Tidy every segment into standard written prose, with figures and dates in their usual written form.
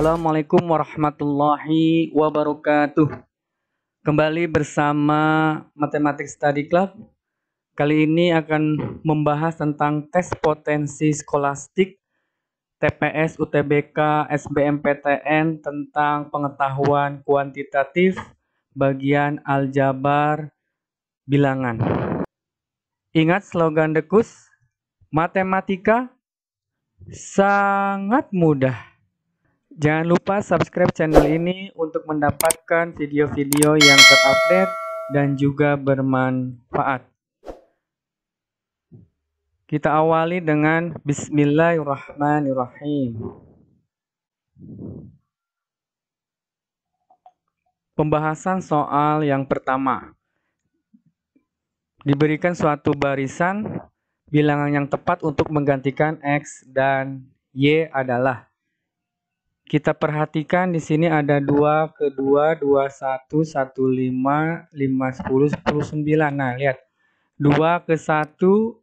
Assalamualaikum warahmatullahi wabarakatuh. Kembali bersama Matematik Study Club. Kali ini akan membahas tentang tes potensi skolastik TPS UTBK SBMPTN tentang pengetahuan kuantitatif bagian aljabar bilangan. Ingat slogan DEKUS, matematika sangat mudah. Jangan lupa subscribe channel ini untuk mendapatkan video-video yang terupdate dan juga bermanfaat. Kita awali dengan Bismillahirrahmanirrahim. Pembahasan soal yang pertama. Diberikan suatu barisan bilangan yang tepat untuk menggantikan X dan Y adalah. Kita perhatikan di sini ada 2 ke 2, 21, 15, 5, 10, 10, 9. Nah, lihat. 2 ke 1,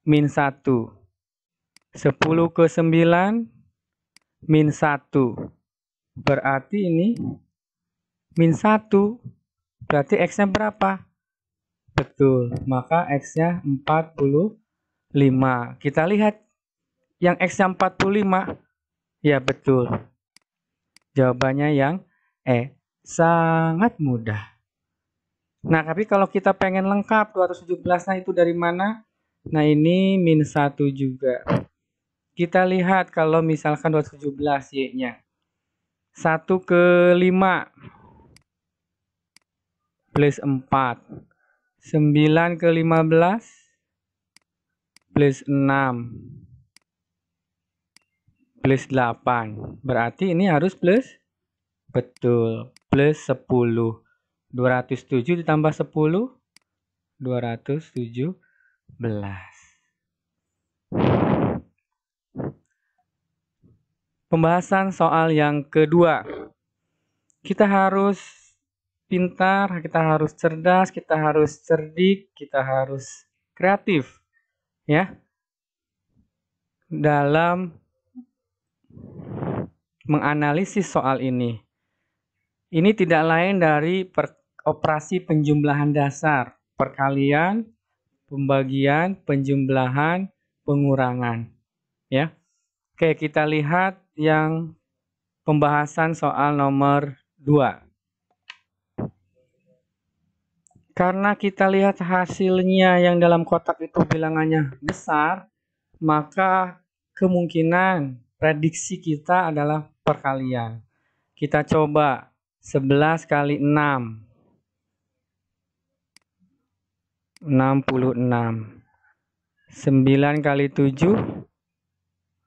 min 1. 10 ke 9, min 1. Berarti ini min 1. Berarti X-nya berapa? Betul, maka X-nya 45. Kita lihat yang X-nya 45. Ya, betul. Jawabannya yang sangat mudah. Nah, tapi kalau kita pengen lengkap 217, nah itu dari mana? Nah, ini min 1 juga. Kita lihat kalau misalkan 217 Y-nya. 1 ke 5 plus 4. 9 ke 15 plus 6. Plus 8. Berarti ini harus plus? Betul. Plus 10. 207 ditambah 10. 217. Pembahasan soal yang kedua. Kita harus pintar, kita harus cerdas, kita harus cerdik, kita harus kreatif. Ya. Dalam menganalisis soal ini. Ini tidak lain dari operasi penjumlahan dasar, perkalian, pembagian, penjumlahan, pengurangan. Ya. Oke, kita lihat yang pembahasan soal nomor 2. Karena kita lihat hasilnya yang dalam kotak itu bilangannya besar, maka kemungkinan prediksi kita adalah perkalian. Kita coba 11 kali 6. 66. 9 kali 7.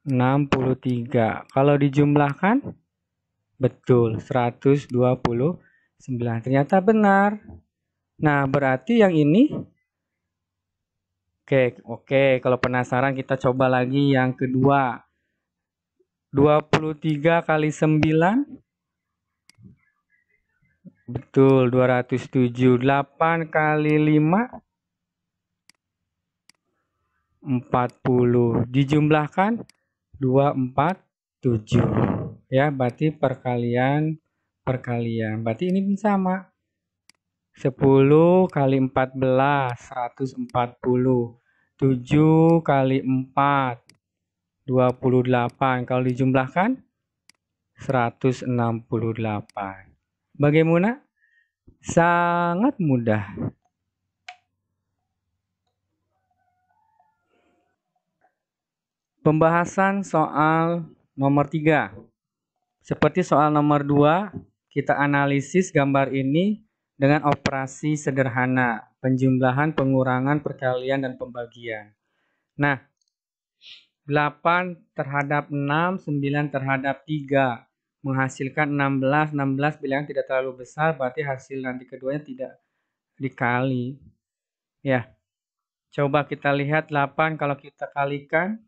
63. Kalau dijumlahkan, betul, 129. Ternyata benar. Nah, berarti yang ini, oke, kalau penasaran kita coba lagi yang kedua. 23 kali 9. Betul, 207. 8 kali 5. 40. Dijumlahkan 247. Ya, berarti perkalian. Berarti ini sama. 10 kali 14, 140. 7 kali 4, 28. Kalau dijumlahkan, 168. Bagaimana? Sangat mudah. Pembahasan soal nomor 3. Seperti soal nomor 2, kita analisis gambar ini dengan operasi sederhana, penjumlahan, pengurangan, perkalian, dan pembagian. Nah, 8 terhadap 6, 9 terhadap 3, menghasilkan 16. 16 bilangan tidak terlalu besar, berarti hasil nanti keduanya tidak dikali. Ya, coba kita lihat 8 kalau kita kalikan.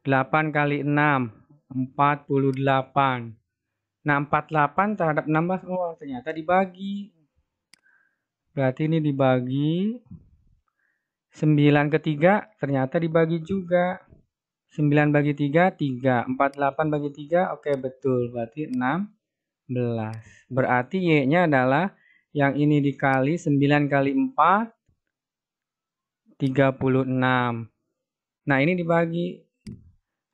8 kali 6, 48. Nah, 48 terhadap 16, oh ternyata dibagi. Berarti ini dibagi. 9 ke 3, ternyata dibagi juga. 9 bagi 3, 3. 48 bagi 3, oke betul. Berarti 16. Berarti Y-nya adalah yang ini dikali 9 kali 4, 36. Nah, ini dibagi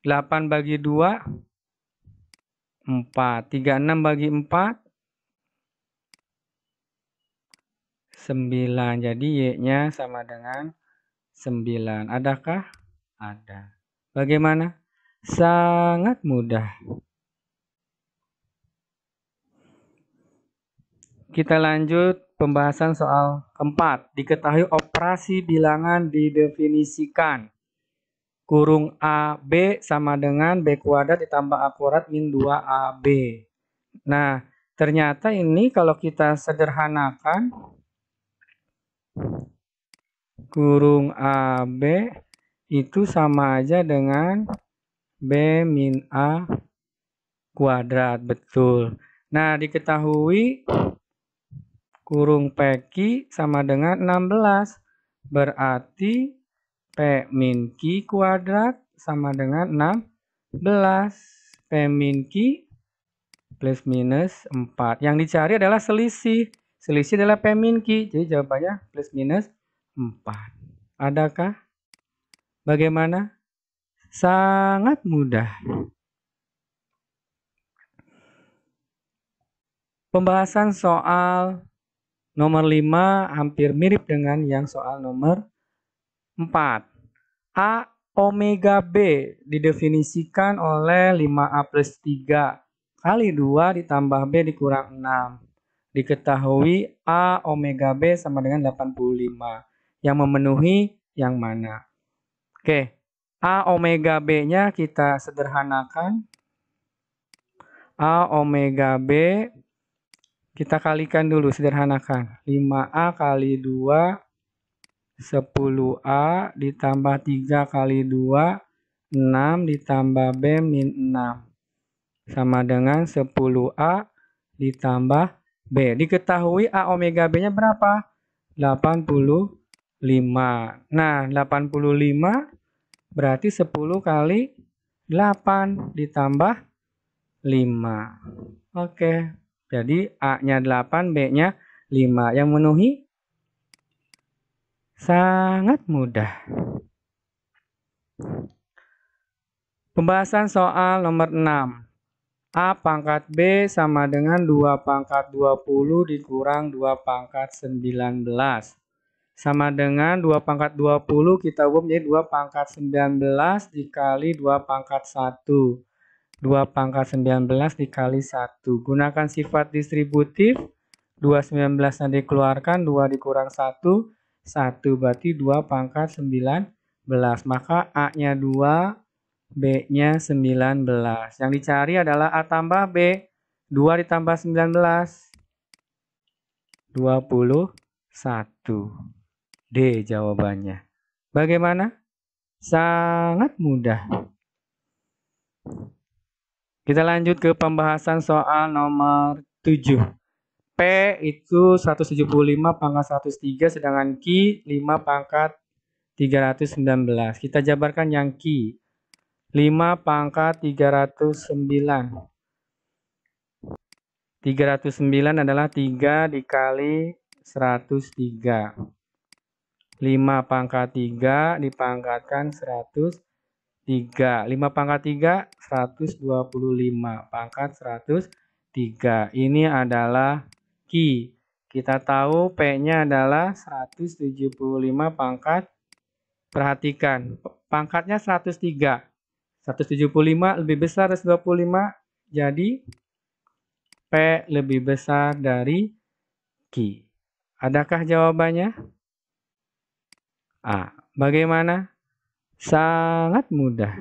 8 bagi 2, 4. 36 bagi 4, 9. Jadi Y-nya sama dengan 9. Adakah? Ada. Bagaimana? Sangat mudah. Kita lanjut pembahasan soal keempat. Diketahui operasi bilangan didefinisikan. Kurung AB sama dengan B kuadrat ditambah A kuadrat min 2AB. Nah, ternyata ini kalau kita sederhanakan, kurung AB itu sama aja dengan B min A kuadrat. Betul. Nah, diketahui kurung PQ sama dengan 16. Berarti P min Q kuadrat sama dengan 16. P min Q plus minus 4. Yang dicari adalah selisih. Selisih adalah P min Q. Jadi jawabannya plus minus 4. Adakah? Bagaimana? Sangat mudah. Pembahasan soal nomor 5 hampir mirip dengan yang soal nomor 4. A omega B didefinisikan oleh 5A plus 3 kali 2 ditambah B dikurang 6. Diketahui A omega B sama dengan 85. Yang memenuhi yang mana? Oke, A omega B-nya kita sederhanakan. A omega B kita kalikan dulu, sederhanakan. 5A kali 2, 10A ditambah 3 kali 2, 6 ditambah B min 6. Sama dengan 10A ditambah B. Diketahui A omega B-nya berapa? 85. Nah, 85 berarti 10 kali 8 ditambah 5. Oke. Jadi A-nya 8, B-nya 5. Yang memenuhi? Sangat mudah. Pembahasan soal nomor 6. A pangkat B sama dengan 2 pangkat 20 dikurang 2 pangkat 19. Sama dengan 2 pangkat 20 kita ubah menjadi 2 pangkat 19 dikali 2 pangkat 1. 2 pangkat 19 dikali 1. Gunakan sifat distributif. 2 19-nya dikeluarkan, 2 dikurang 1. 1 berarti 2 pangkat 19. Maka A-nya 2, B-nya 19. Yang dicari adalah A tambah B. 2 ditambah 19. 21. D jawabannya. Bagaimana? Sangat mudah. Kita lanjut ke pembahasan soal nomor 7. P itu 175 pangkat 103, sedangkan Q 5 pangkat 319. Kita jabarkan yang Q. 5 pangkat 309. 309 adalah 3 dikali 103. 5 pangkat 3 dipangkatkan 103. 5 pangkat 3, 125. Pangkat 103. Ini adalah Q. Kita tahu P-nya adalah 175 pangkat. Perhatikan, pangkatnya 103. 175 lebih besar dari 125, jadi P lebih besar dari Q. Adakah jawabannya? A. Bagaimana? Sangat mudah.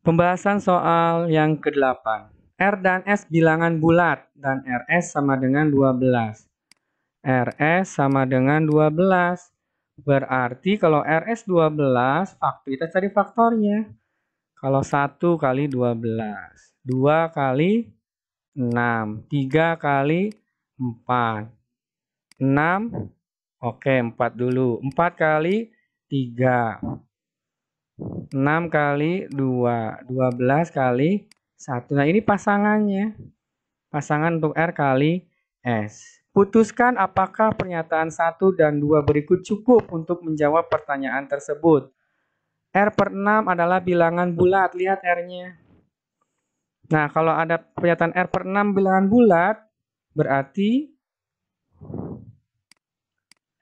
Pembahasan soal yang ke-8. R dan S bilangan bulat dan RS sama dengan 12. RS sama dengan 12. Berarti kalau RS 12, kita cari faktornya. Kalau 1 kali 12, 2 kali 6, 3 kali 4, 6, oke 4 dulu. 4 kali 3. 6 kali 2. 12 kali 1. Nah, ini pasangannya. Pasangan untuk R kali S. Putuskan apakah pernyataan 1 dan 2 berikut cukup untuk menjawab pertanyaan tersebut. R per 6 adalah bilangan bulat. Lihat R-nya. Nah, kalau ada pernyataan R per 6 bilangan bulat, berarti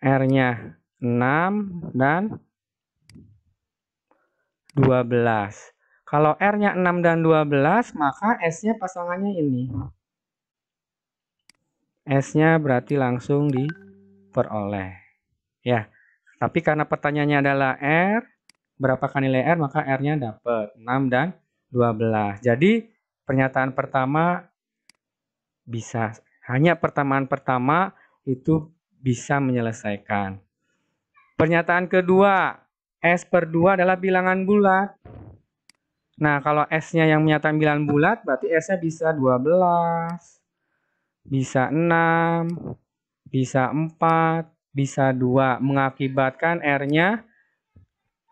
R-nya 6 dan 12. Kalau R-nya 6 dan 12, maka S-nya pasangannya ini. S-nya berarti langsung diperoleh. Ya, tapi karena pertanyaannya adalah R, berapa kali nilai R, maka R-nya dapat 6 dan 12. Jadi, pernyataan pertama bisa, hanya pertemuan pertama itu bisa menyelesaikan. Pernyataan kedua, S per 2 adalah bilangan bulat. Nah, kalau S-nya yang menyatakan bilangan bulat, berarti S-nya bisa 12, bisa 6, bisa 4, bisa 2. Mengakibatkan R-nya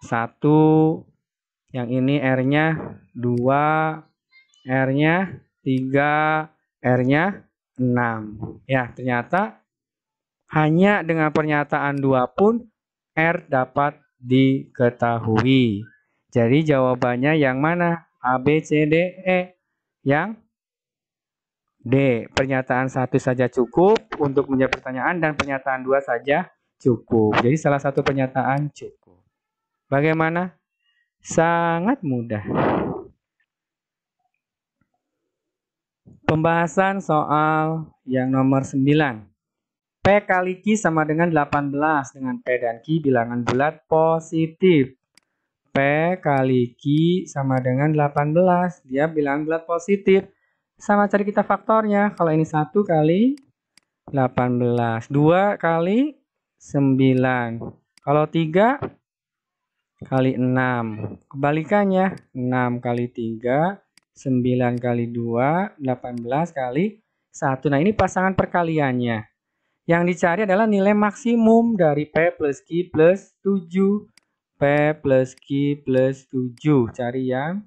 1, yang ini R-nya 2, R-nya 3, R-nya 6. Ya, ternyata hanya dengan pernyataan 2 pun R dapat diketahui. Jadi jawabannya yang mana? A, B, C, D, E. Yang D. Pernyataan 1 saja cukup untuk menjawab pertanyaan dan pernyataan 2 saja cukup. Jadi salah satu pernyataan cukup. Bagaimana? Sangat mudah. Pembahasan soal yang nomor 9. P kali Q sama dengan 18 dengan P dan Q bilangan bulat positif. P kali Q sama dengan 18. Dia bilangan bulat positif. Sama cari kita faktornya. Kalau ini 1 kali 18. 2 kali 9. Kalau 3 kali 6. Kebalikannya. 6 kali 3. 9 kali 2, 18 kali 1. Nah, ini pasangan perkaliannya. Yang dicari adalah nilai maksimum dari P plus Q plus 7. P plus Q plus 7. Cari yang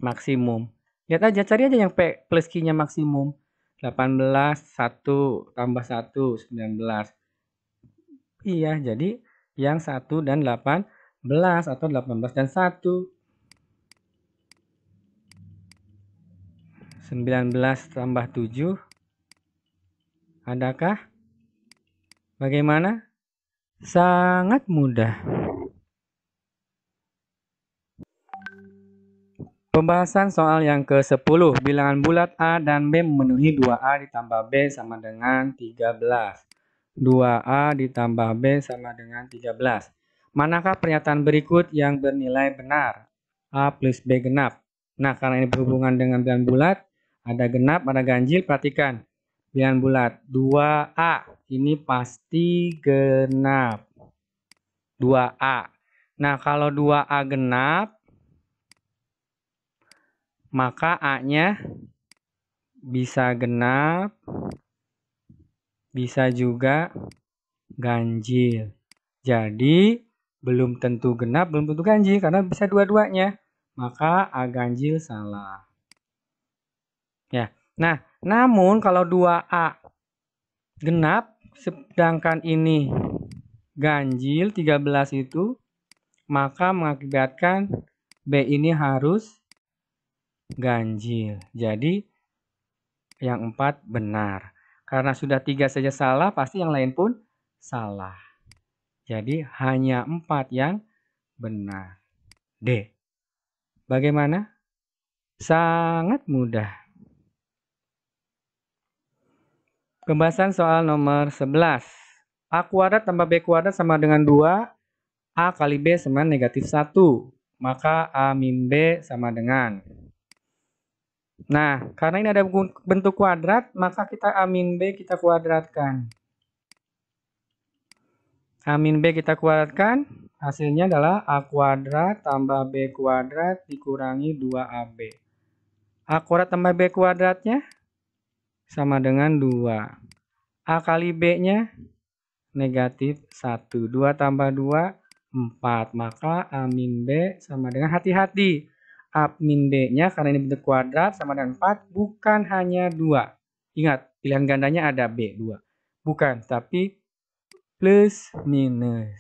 maksimum. Lihat aja, cari aja yang P plus Q-nya maksimum. 18, 1, tambah 1, 19. Iya, jadi yang 1 dan 18 atau 18 dan 1. 19 tambah 7. Adakah? Bagaimana? Sangat mudah. Pembahasan soal yang ke-10. Bilangan bulat A dan B memenuhi 2A ditambah B sama dengan 13. 2A ditambah B sama dengan 13. Manakah pernyataan berikut yang bernilai benar? A plus B genap. Nah, karena ini berhubungan dengan bilangan bulat, ada genap, ada ganjil, perhatikan. Bilangan bulat, 2A, ini pasti genap. 2A. Nah, kalau 2A genap, maka A-nya bisa genap, bisa juga ganjil. Jadi, belum tentu genap, belum tentu ganjil, karena bisa dua-duanya. Maka A ganjil salah. Ya. Nah, namun kalau 2A genap, sedangkan ini ganjil 13 itu, maka mengakibatkan B ini harus ganjil. Jadi, yang 4 benar. Karena sudah 3 saja salah, pasti yang lain pun salah. Jadi, hanya 4 yang benar. D. Bagaimana? Sangat mudah. Pembahasan soal nomor 11. A kuadrat tambah B kuadrat sama dengan 2. A kali B sama negatif 1. Maka A min B sama dengan. Nah, karena ini ada bentuk kuadrat, maka kita A min B kita kuadratkan. A min B kita kuadratkan, hasilnya adalah A kuadrat tambah B kuadrat dikurangi 2AB. A kuadrat tambah B kuadratnya sama dengan 2. A kali B-nya negatif 1. 2 tambah 2, 4. Maka A min B sama dengan, hati-hati. A min B-nya karena ini bentuk kuadrat sama dengan 4, bukan hanya 2. Ingat, pilihan gandanya ada B, 2. Bukan, tapi plus minus.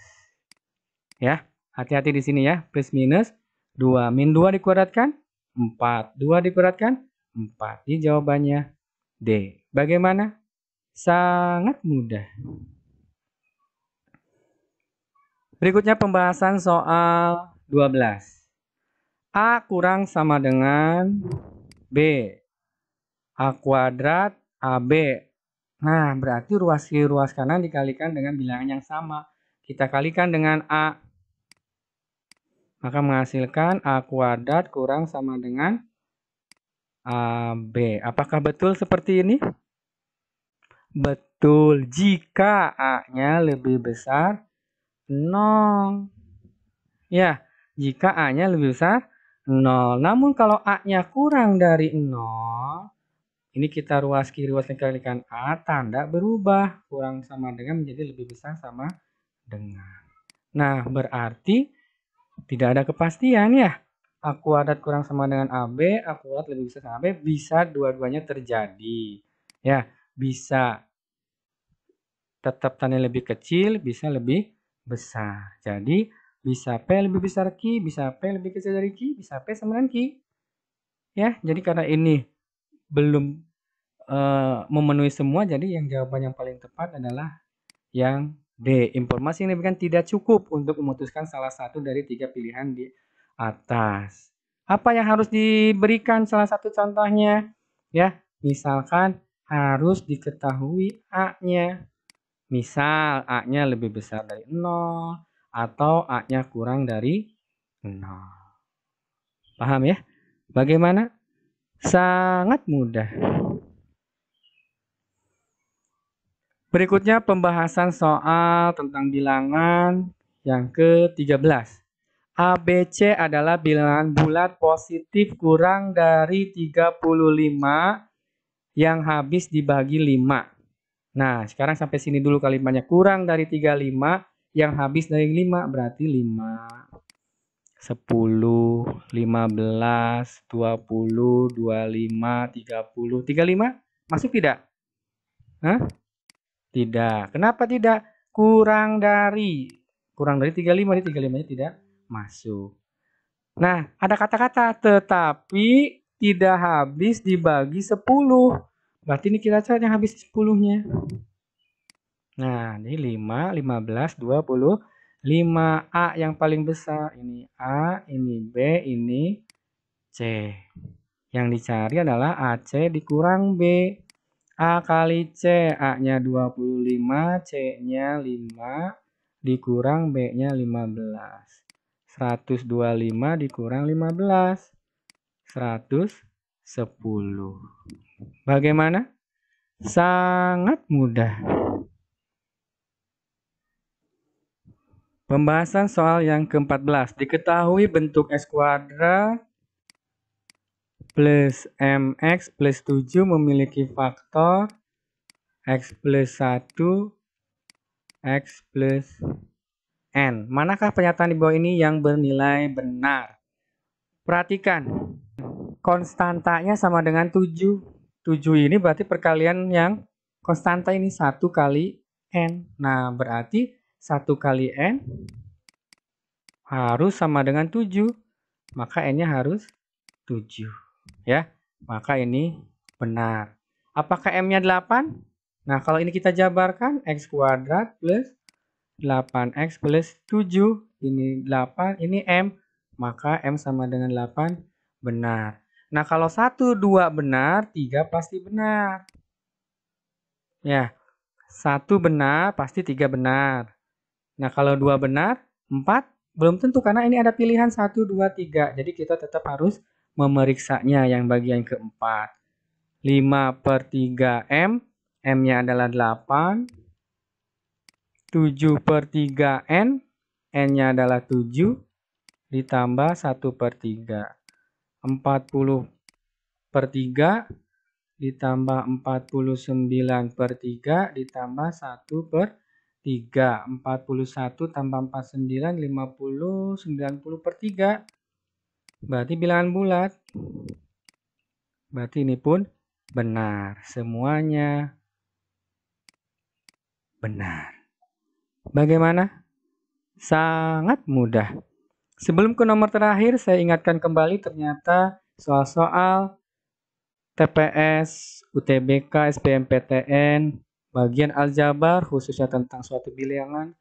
Ya, hati-hati di sini ya. Plus minus 2. Min 2 dikuadratkan 4. 2 dikuadratkan 4. Jadi jawabannya D. Bagaimana? Sangat mudah. Berikutnya pembahasan soal 12. A kurang sama dengan B. A kuadrat AB. Nah, berarti ruas kiri ruas kanan dikalikan dengan bilangan yang sama. Kita kalikan dengan A. Maka menghasilkan A kuadrat kurang sama dengan AB. Apakah betul seperti ini? Betul. Jika A-nya lebih besar 0. Ya, jika A-nya lebih besar 0. Namun kalau A-nya kurang dari 0, ini kita ruas kiri ruas kalikan A, tanda berubah. Kurang sama dengan menjadi lebih besar sama dengan. Nah, berarti tidak ada kepastian ya. A kuadrat kurang sama dengan AB, A kuadrat lebih besar sama AB, bisa dua-duanya terjadi. Ya, bisa tetap tanda lebih kecil, bisa lebih besar. Jadi, bisa P lebih besar Q, bisa P lebih kecil dari Q, bisa P sama dengan Q. Ya, jadi karena ini belum memenuhi semua, jadi yang jawaban yang paling tepat adalah yang D. Informasi yang diberikan tidak cukup untuk memutuskan salah satu dari 3 pilihan di atas. Apa yang harus diberikan salah satu contohnya? Ya, misalkan harus diketahui A-nya. Misal A-nya lebih besar dari 0 atau A-nya kurang dari 0. Paham ya? Bagaimana? Sangat mudah. Berikutnya pembahasan soal tentang bilangan yang ke-13. ABC adalah bilangan bulat positif kurang dari 35 yang habis dibagi 5. Nah, sekarang sampai sini dulu kalimatnya. Kurang dari 35 yang habis dari 5 berarti 5, 10, 15, 20, 25, 30. 35 masuk tidak? Hah? Tidak. Kenapa tidak? Kurang dari 35, di 35-nya tidak masuk. Nah, ada kata-kata tetapi tidak habis dibagi 10. Berarti ini kita cari yang habis 10-nya. Nah, ini 5, 15, 20. 5A yang paling besar. Ini A, ini B, ini C. Yang dicari adalah AC dikurang B. A kali C, A-nya 25, C-nya 5, dikurang B-nya 15. 125 dikurang 15. 110. Bagaimana? Sangat mudah. Pembahasan soal yang ke-14. Diketahui bentuk S kuadrat plus MX plus 7 memiliki faktor X plus 1, X plus N. Manakah pernyataan di bawah ini yang bernilai benar? Perhatikan, konstantanya sama dengan 7. 7 ini berarti perkalian yang konstanta ini 1 kali N. Nah, berarti 1 kali N harus sama dengan 7. Maka N-nya harus 7. Ya, maka ini benar. Apakah M-nya 8? Nah, kalau ini kita jabarkan, X kuadrat plus 8X plus 7. Ini 8, ini M. Maka M sama dengan 8 benar. Nah, kalau 1, 2 benar, 3 pasti benar. Ya, 1 benar, pasti 3 benar. Nah, kalau 2 benar, 4 belum tentu karena ini ada pilihan 1, 2, 3. Jadi kita tetap harus memeriksanya yang bagian keempat. 5 per 3 M. M-nya adalah 8. 7 per 3 N. N-nya adalah 7. Ditambah 1 per 3. 40 per 3. Ditambah 49 per 3. Ditambah 1 per 3. 41 tambah 49, 50, 90 per 3. Berarti bilangan bulat. Berarti ini pun benar. Semuanya benar. Bagaimana? Sangat mudah. Sebelum ke nomor terakhir, saya ingatkan kembali ternyata soal-soal TPS, UTBK, SBMPTN, bagian aljabar khususnya tentang suatu bilangan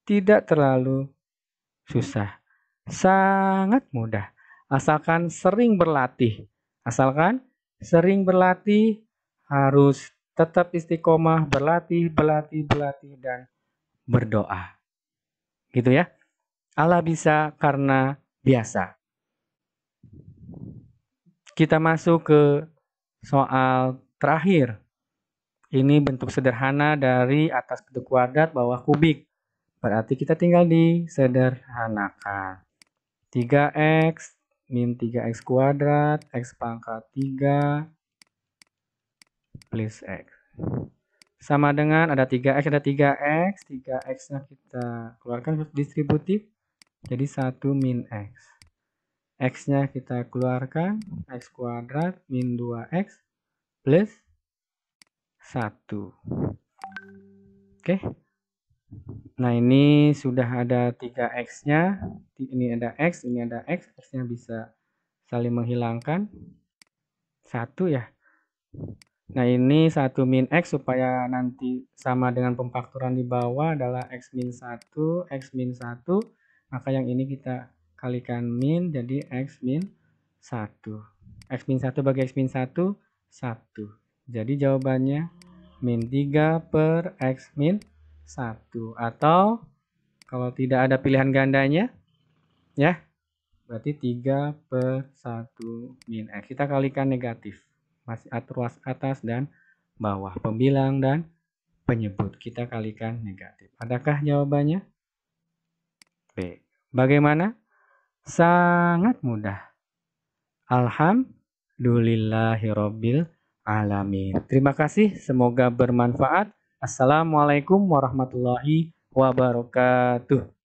tidak terlalu susah. Sangat mudah. Asalkan sering berlatih. Asalkan sering berlatih, harus tetap istiqomah, berlatih, dan berdoa. Gitu ya. Allah bisa karena biasa. Kita masuk ke soal terakhir. Ini bentuk sederhana dari atas bentuk kuadrat, bawah kubik. Berarti kita tinggal disederhanakan. 3x min 3x kuadrat, x pangkat 3 plus x. Sama dengan ada 3x, ada 3x. 3x-nya kita keluarkan distributif. Jadi 1 min x. X-nya kita keluarkan, x kuadrat min 2x plus 1. Oke. Nah, ini sudah ada 3x-nya. Ini ada x, ini ada x. X-nya bisa saling menghilangkan. 1 ya. Nah, ini 1 min x supaya nanti sama dengan pemfaktoran di bawah adalah x min 1, x min 1. Maka yang ini kita kalikan min, jadi x min 1. X min 1 bagi x min 1, 1. Jadi jawabannya min 3 per x min 1. Atau kalau tidak ada pilihan gandanya, ya, berarti 3 per 1 min x. Kita kalikan negatif. Masih atur atas dan bawah. Pembilang dan penyebut. Kita kalikan negatif. Adakah jawabannya? B. Bagaimana? Sangat mudah. Alhamdulillahirabbil alamin. Terima kasih, semoga bermanfaat. Assalamualaikum warahmatullahi wabarakatuh.